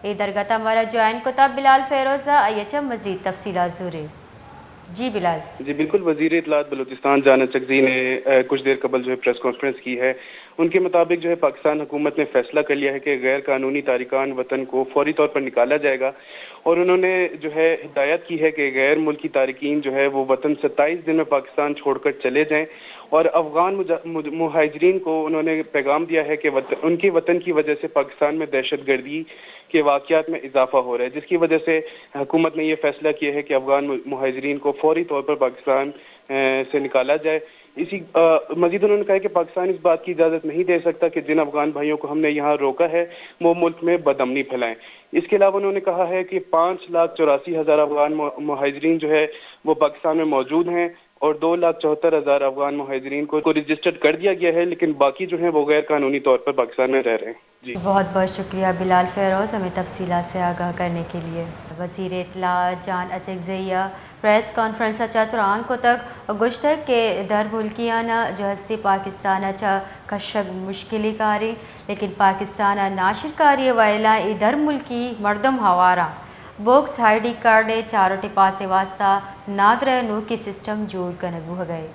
درگت ہمارا جوائن کتاب بلال فیروزہ ایچم مزید تفصیلات زورے جی بلال جی بالکل، وزیر اطلاعات بلوچستان جانا چکزئی نے کچھ دیر قبل پریس کانفرنس کی ہے۔ ان کے مطابق پاکستان حکومت نے فیصلہ کر لیا ہے کہ غیر قانونی تارکان وطن کو فوری طور پر نکالا جائے گا، اور انہوں نے ہدایت کی ہے کہ غیر ملکی تارکین وہ وطن 27 دن میں پاکستان چھوڑ کر چلے جائیں، اور افغان مہاجرین کو انہوں نے پیغام دیا ہے کہ ان کے وطن کی وجہ سے پاکستان میں دہشت گردی کے واقعات میں اضافہ ہو رہا ہے، جس کی وجہ سے حکومت نے یہ فیصلہ کیا ہے کہ افغان مہاجرین کو فوری طور پر پاکستان سے نکالا جائے۔ مزید انہوں نے کہا کہ پاکستان اس بات کی اجازت نہیں دے سکتا کہ جن افغان بھائیوں کو ہم نے یہاں روکا ہے وہ ملک میں بدامنی پھیلائیں۔ اس کے علاوہ انہوں نے کہا ہے کہ 5,84,000 افغان مہاجرین وہ پاکستان میں موجود ہیں، اور 2,74,000 افغان مہاجرین کو رجسٹرڈ کر دیا گیا ہے، لیکن باقی وہ غیر قانونی طور پر پاکستان میں رہ رہے ہیں۔ جی بہت بہت شکریہ بلال فیروز ہمیں تفصیلات سے آگاہ کرنے کے لیے۔ وزیر اطلاع جان اچکزئی پریس کانفرنس تران کو تک گشتک کے در ملکیانہ ہستی پاکستان کشک مشکلی کاری، لیکن پاکستان ناشر کاری وائلہ در ملکی مردم Huwara box I D card چاروں ٹپاس واسطہ نادر نو کی سسٹم جوڑ کر گئے۔